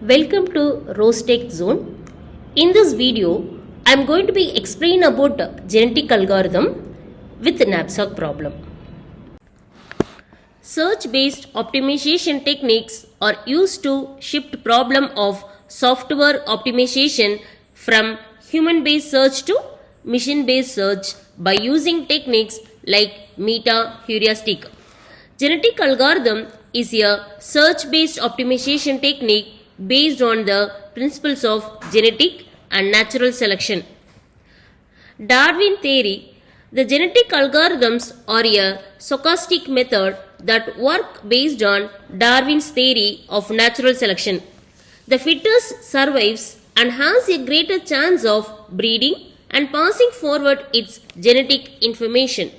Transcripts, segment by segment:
Welcome to Rostech Zone. In this video, I am going to be explain about genetic algorithm with knapsack problem. Search-based optimization techniques are used to shift problem of software optimization from human-based search to machine-based search by using techniques like meta-heuristic. Genetic algorithm is a search-based optimization technique based on the principles of genetic and natural selection. Darwin theory. The genetic algorithms are a stochastic method that work based on Darwin's theory of natural selection. The fittest survives and has a greater chance of breeding and passing forward its genetic information.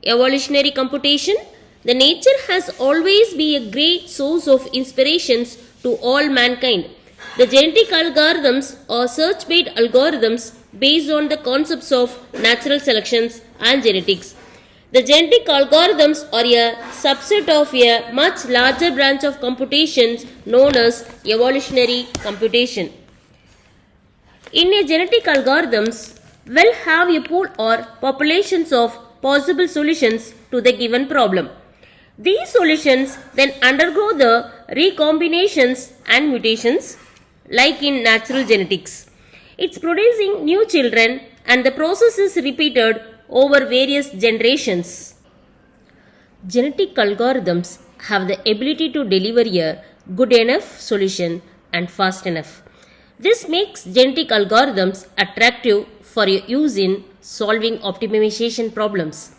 Evolutionary computation. The nature has always been a great source of inspirations to all mankind. The genetic algorithms are search-based algorithms based on the concepts of natural selections and genetics. The genetic algorithms are a subset of a much larger branch of computations known as evolutionary computation. In a genetic algorithms, will have a pool or populations of possible solutions to the given problem. These solutions then undergo the recombinations and mutations like in natural genetics. It's producing new children and the process is repeated over various generations. Genetic algorithms have the ability to deliver a good enough solution and fast enough. This makes genetic algorithms attractive for use in solving optimization problems.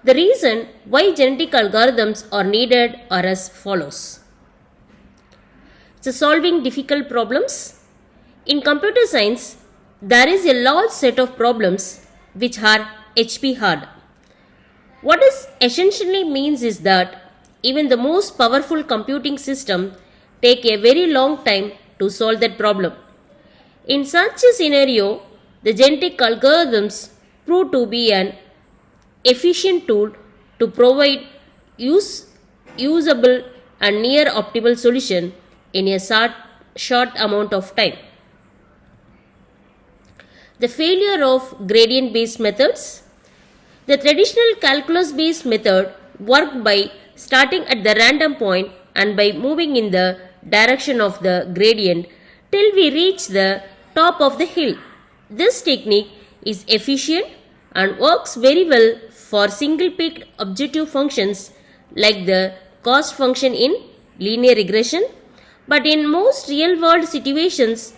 The reason why genetic algorithms are needed are as follows. So solving difficult problems. In computer science, there is a large set of problems which are HP hard. What this essentially means is that even the most powerful computing system take a very long time to solve that problem. In such a scenario, the genetic algorithms prove to be an efficient tool to provide usable and near optimal solution in a short amount of time. The failure of gradient based methods. The traditional calculus based method worked by starting at the random point and by moving in the direction of the gradient till we reach the top of the hill. This technique is efficient and works very well for single peaked objective functions like the cost function in linear regression. But in most real world situations,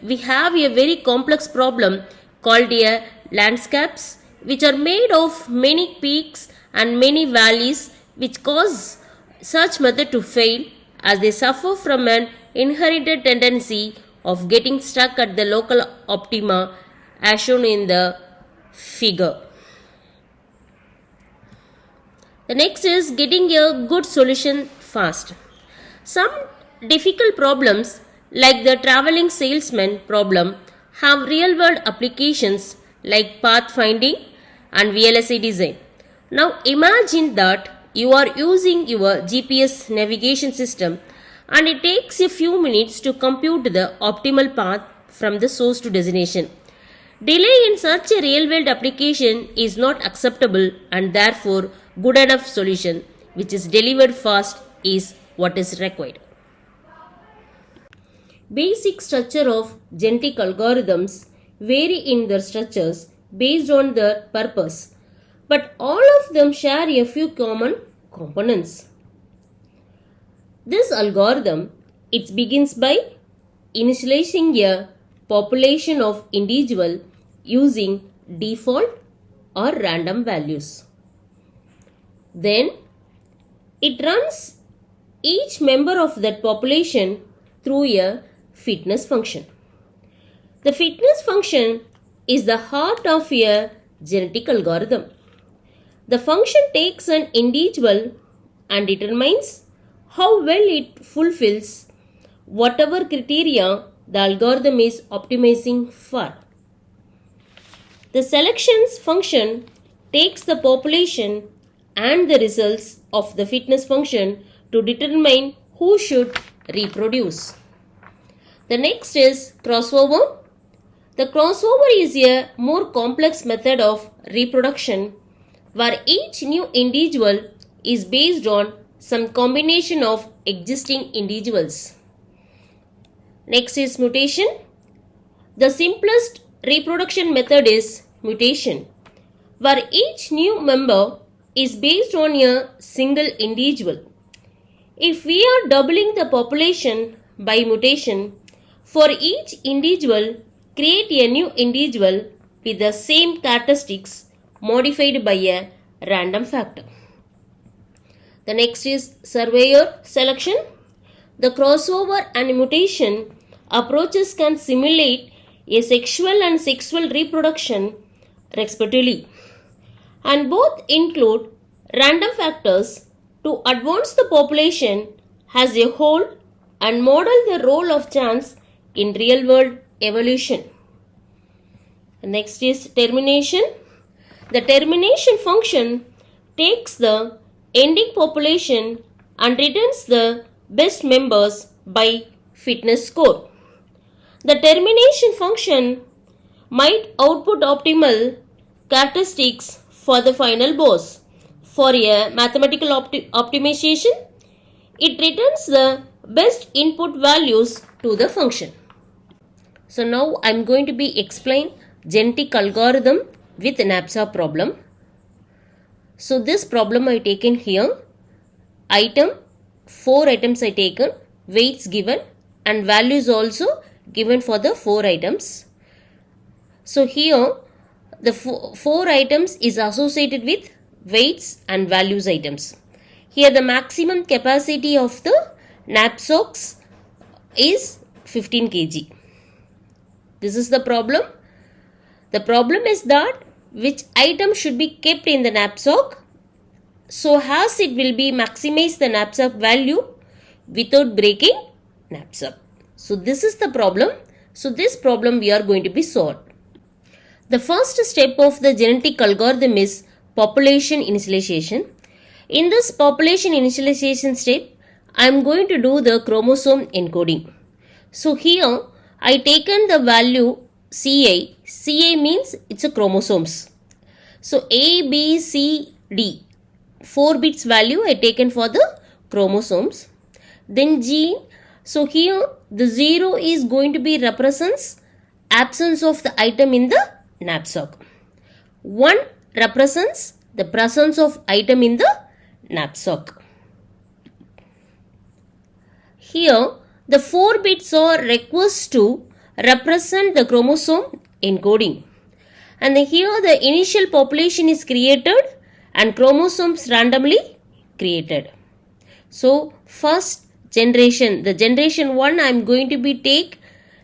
we have a very complex problem called a landscapes which are made of many peaks and many valleys which cause such method to fail as they suffer from an inherited tendency of getting stuck at the local optima as shown in the figure. The next is getting a good solution fast. Some difficult problems like the traveling salesman problem have real world applications like pathfinding and VLSI design. Now imagine that you are using your GPS navigation system and it takes a few minutes to compute the optimal path from the source to destination. Delay in such a real world application is not acceptable and therefore good enough solution which is delivered fast is what is required. Basic structure of genetic algorithms vary in their structures based on their purpose, but all of them share a few common components. This algorithm, it begins by initializing a population of individual using default or random values. Then it runs each member of that population through a fitness function. The fitness function is the heart of a genetic algorithm. The function takes an individual and determines how well it fulfills whatever criteria the algorithm is optimizing for. The selections function takes the population and the results of the fitness function to determine who should reproduce. The next is crossover. The crossover is a more complex method of reproduction where each new individual is based on some combination of existing individuals. Next is mutation. The simplest reproduction method is mutation, where each new member is based on a single individual. If we are doubling the population by mutation, for each individual, create a new individual with the same characteristics modified by a random factor. The next is surveyor selection. The crossover and mutation approaches can simulate a sexual and sexual reproduction respectively, and both include random factors to advance the population as a whole and model the role of chance in real world evolution. Next is termination. The termination function takes the ending population and returns the best members by fitness score. The termination function might output optimal characteristics for the final boss. For a mathematical optimization, it returns the best input values to the function. So now I am going to be explain genetic algorithm with knapsack problem. So this problem I taken here. Item, 4 items I taken, weights given and values also given for the 4 items. So here the 4 items is associated with weights and values items. Here the maximum capacity of the knapsacks is 15 kg. This is the problem. The problem is that which item should be kept in the knapsack so as it will be maximize the knapsack value without breaking knapsack. So this is the problem. So this problem we are going to be solved. The first step of the genetic algorithm is population initialization. In this population initialization step, I am going to do the chromosome encoding. So here I taken the value CA. CA means it's a chromosomes. So A, B, C, D. 4 bits value I taken for the chromosomes. Then gene. So here the 0 is going to be represents absence of the item in the knapsack. 1 represents the presence of item in the knapsack. Here the 4 bits are required to represent the chromosome encoding. And here the initial population is created and chromosomes randomly created. So first generation, the generation 1 I am going to be take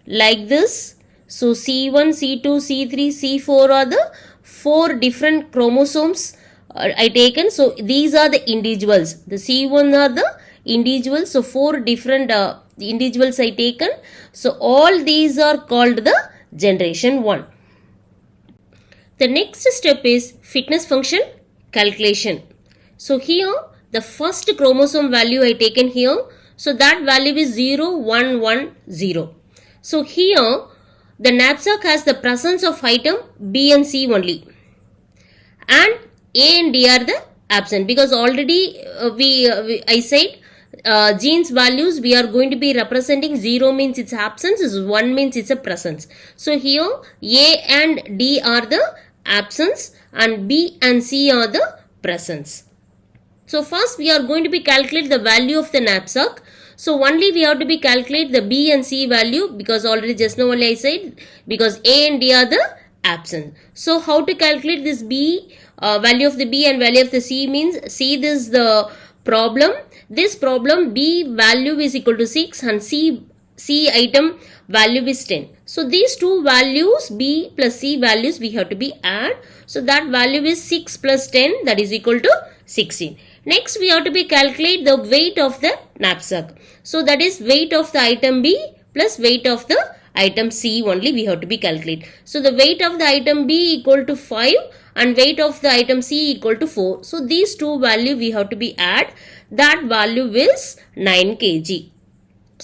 like this. So C1, C2, C3, C4 are the 4 different chromosomes I taken. So these are the individuals. The C1 are the individuals. So 4 different individuals I taken. So all these are called the generation 1. The next step is fitness function calculation. So here the first chromosome value I taken here. So that value is 0, 1, 1, 0. So here the knapsack has the presence of item B and C only. And A and D are the absent because already I said genes values we are going to be representing. 0 means its absence, 1 means it's a presence. So here A and D are the absence and B and C are the presence. So first we are going to be calculate the value of the knapsack. So only we have to be calculate the B and C value because already just now only I said because A and D are the absent. So how to calculate this B value of the B and value of the C means, see this the problem. This problem B value is equal to 6 and C item value is 10. So these two values B plus C values we have to be add. So that value is 6 plus 10 that is equal to 16. Next we have to be calculate the weight of the knapsack. So that is weight of the item B plus weight of the item C only we have to be calculate. So the weight of the item B equal to 5 and weight of the item C equal to 4. So these two value we have to be add. That value is 9 kg.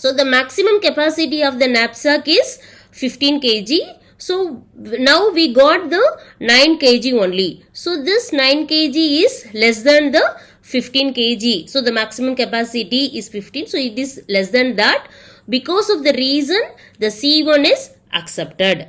So the maximum capacity of the knapsack is 15 kg. So now we got the 9 kg only. So this 9 kg is less than the 15 kg. So the maximum capacity is 15. So it is less than that. Because of the reason the C1 is accepted.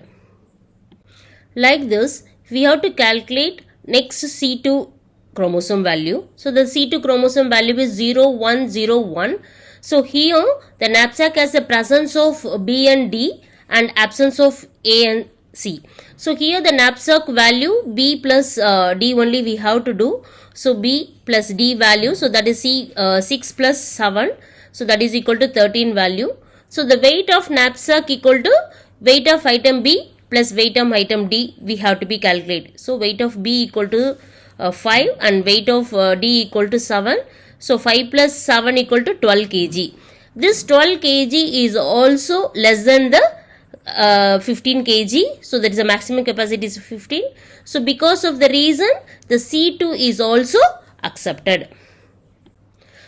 Like this, we have to calculate next C2 chromosome value. So the C2 chromosome value is 0101. So here the knapsack has the presence of B and D and absence of A and C. So here the knapsack value B plus D only we have to do. So B plus D value, so that is 6 plus 7. So that is equal to 13 value. So the weight of knapsack equal to weight of item B plus weight of item D we have to be calculated. So weight of B equal to 5 and weight of D equal to 7. So 5 plus 7 equal to 12 kg. This 12 kg is also less than the 15 kg. So that is the maximum capacity is 15. So because of the reason the C2 is also accepted.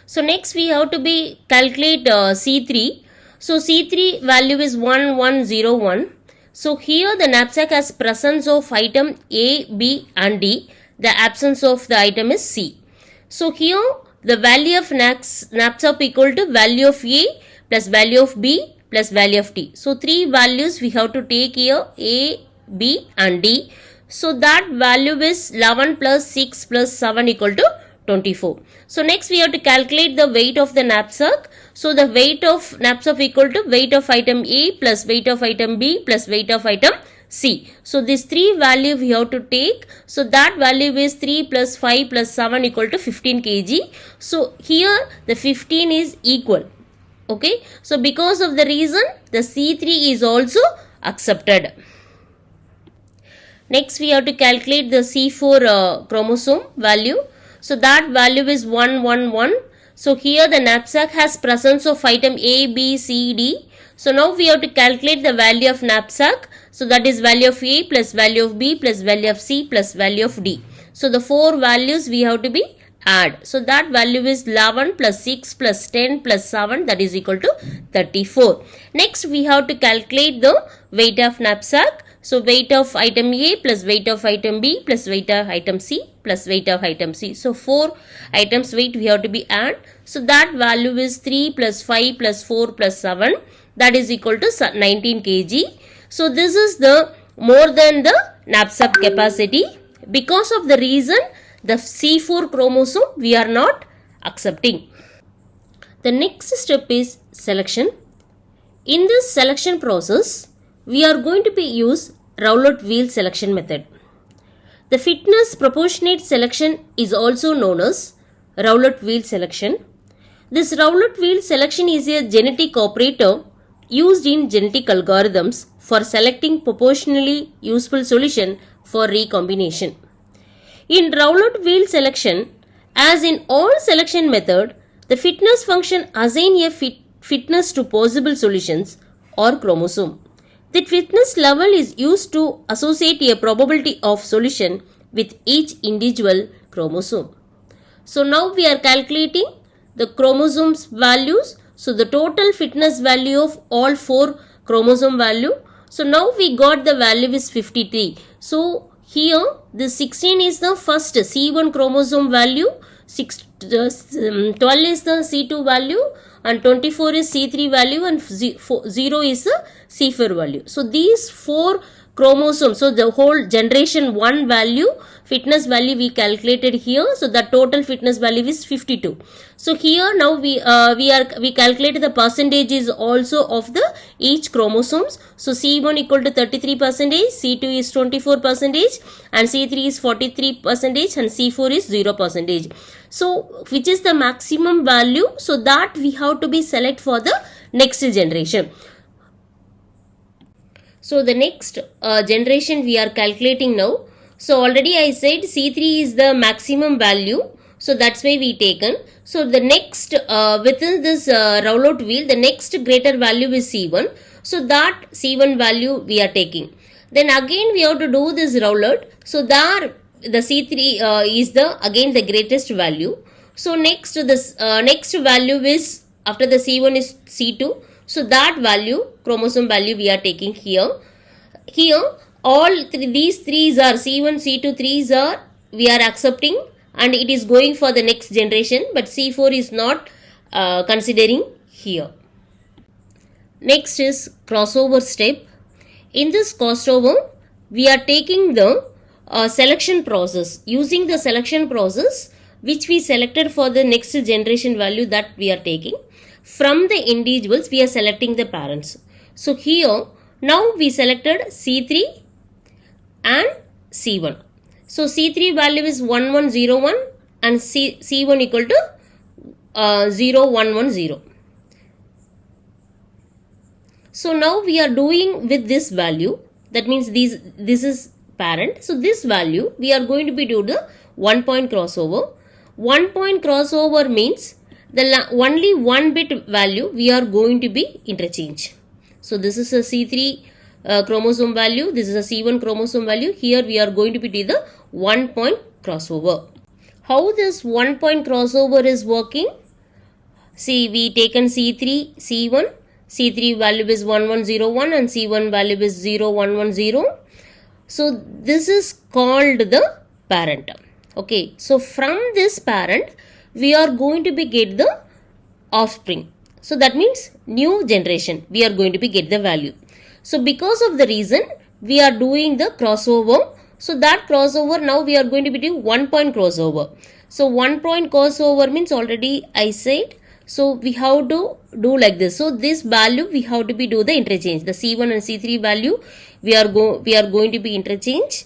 So next we have to be calculate C3. So C3 value is 1101. So here the knapsack has presence of item A, B and D. The absence of the item is C. So here the value of knapsack equal to value of A plus value of B plus value of D. So three values we have to take here, A, B and D. So that value is 11 plus 6 plus 7 equal to 24. So next we have to calculate the weight of the knapsack. So the weight of knapsack equal to weight of item A plus weight of item B plus weight of item C. So these three value we have to take. So that value is 3 plus 5 plus 7 equal to 15 kg. So here the 15 is equal. Okay. So because of the reason the C3 is also accepted. Next we have to calculate the C4 chromosome value. So that value is 111. So here the knapsack has presence of item A, B, C, D. So now we have to calculate the value of knapsack. So that is value of A plus value of B plus value of C plus value of D. So the four values we have to be add. So that value is 11 plus 6 plus 10 plus 7, that is equal to 34. Next we have to calculate the weight of knapsack. So weight of item A plus weight of item B plus weight of item C plus weight of item C. So 4 items weight we have to be add. So that value is 3 plus 5 plus 4 plus 7, that is equal to 19 kg. So this is the more than the knapsack capacity. Because of the reason the C4 chromosome we are not accepting. The next step is selection. In this selection process, we are going to be use Rowlett wheel selection method. The fitness proportionate selection is also known as Rowlett wheel selection. This Rowlett wheel selection is a genetic operator used in genetic algorithms for selecting proportionally useful solution for recombination. In Rowlett wheel selection, as in all selection method, the fitness function assign a fitness to possible solutions or chromosome. The fitness level is used to associate a probability of solution with each individual chromosome. So now we are calculating the chromosomes values. So the total fitness value of all 4 chromosome value. So now we got the value is 53. So here the 16 is the first C1 chromosome value, 12 is the C2 value and 24 is C3 value and 0 is the C4 value. So these 4 chromosomes, so the whole generation 1 value, fitness value we calculated here. So the total fitness value is 52. So here now we calculated the percentages also of the each chromosomes. So C1 equal to 33%, C2 is 24% and C3 is 43% and C4 is 0%. So which is the maximum value? So that we have to be select for the next generation. So the next generation we are calculating now. So already I said C3 is the maximum value. So that's why we taken. So the next within this Rowlett wheel, the next greater value is C1. So that C1 value we are taking. Then again we have to do this Rowlett. So there the C3 is the again the greatest value. So next this next value is after the C1 is C2. So that value, chromosome value we are taking here. Here all these threes are C1, C2 threes are we are accepting and it is going for the next generation, but C4 is not considering here. Next is crossover step. In this crossover, we are taking the selection process. Using the selection process which we selected for the next generation value that we are taking. From the individuals, we are selecting the parents. So here, now we selected C3 and C1. So C3 value is 1101 and C1 equal to 0110. So now we are doing with this value, that means this is parent. So this value we are going to be do the 1 point crossover. 1 point crossover means the only 1 bit value we are going to be interchange. So this is a C3 chromosome value, this is a C1 chromosome value. Here we are going to be do the 1 point crossover. How this 1 point crossover is working? See, we taken C3, C1. C3 value is 1101 and C1 value is 0110. So this is called the parent. Okay, so from this parent we are going to be get the offspring. So that means new generation we are going to be get the value. So because of the reason we are doing the crossover. So that crossover now we are going to be doing 1 point crossover. So 1 point crossover means already I said. So we have to do like this. So this value we have to be do the interchange. The C1 and C3 value we are going to be interchange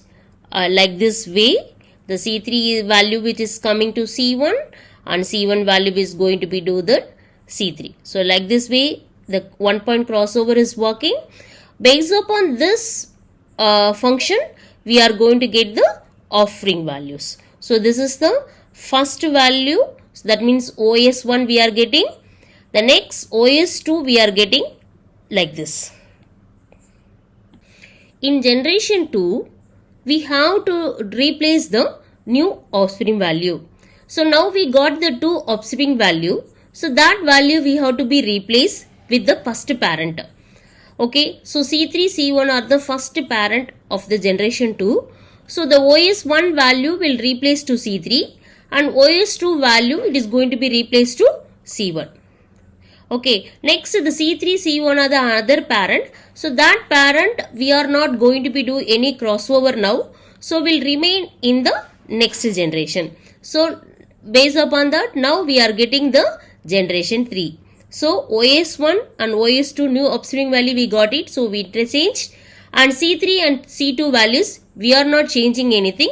like this way. The C3 value which is coming to C1 and C1 value is going to be do the C3. So like this way the 1 point crossover is working. Based upon this function we are going to get the offspring values. So this is the first value. So that means OS1 we are getting. The next OS2 we are getting like this. In generation 2, we have to replace the new offspring value. So now we got the 2 offspring value. So that value we have to be replaced with the first parent. Okay, so C3, C1 are the first parent of the generation 2. So the OS1 value will replace to C3. And OS2 value it is going to be replaced to C1. Okay, next the C3, C1 are the other parent. So that parent we are not going to be do any crossover now. So will remain in the next generation. So based upon that now we are getting the generation 3. So OS1 and OS2 new offspring value we got it. So we interchanged. And C3 and C2 values we are not changing anything.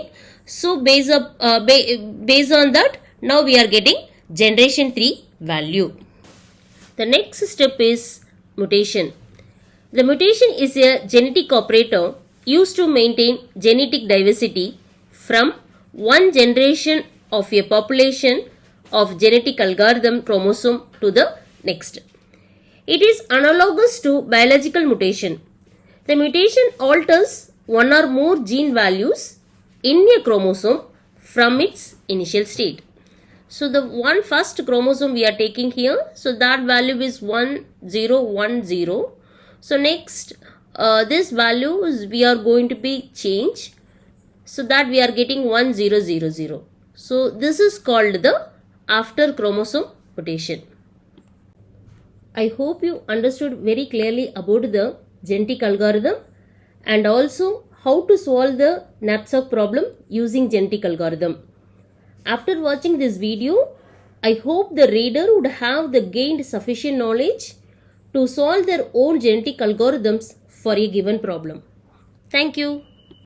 So based on that now we are getting generation 3 value. The next step is mutation. The mutation is a genetic operator used to maintain genetic diversity from one generation of a population of genetic algorithm chromosome to the next. It is analogous to biological mutation. The mutation alters one or more gene values in a chromosome from its initial state. So the first chromosome we are taking here. So that value is 1010. So next this value is we are going to be changed. So that we are getting 1000. So this is called the after chromosome mutation. I hope you understood very clearly about the genetic algorithm and also how to solve the knapsack problem using genetic algorithm. After watching this video, I hope the reader would have gained sufficient knowledge to solve their own genetic algorithms for a given problem. Thank you.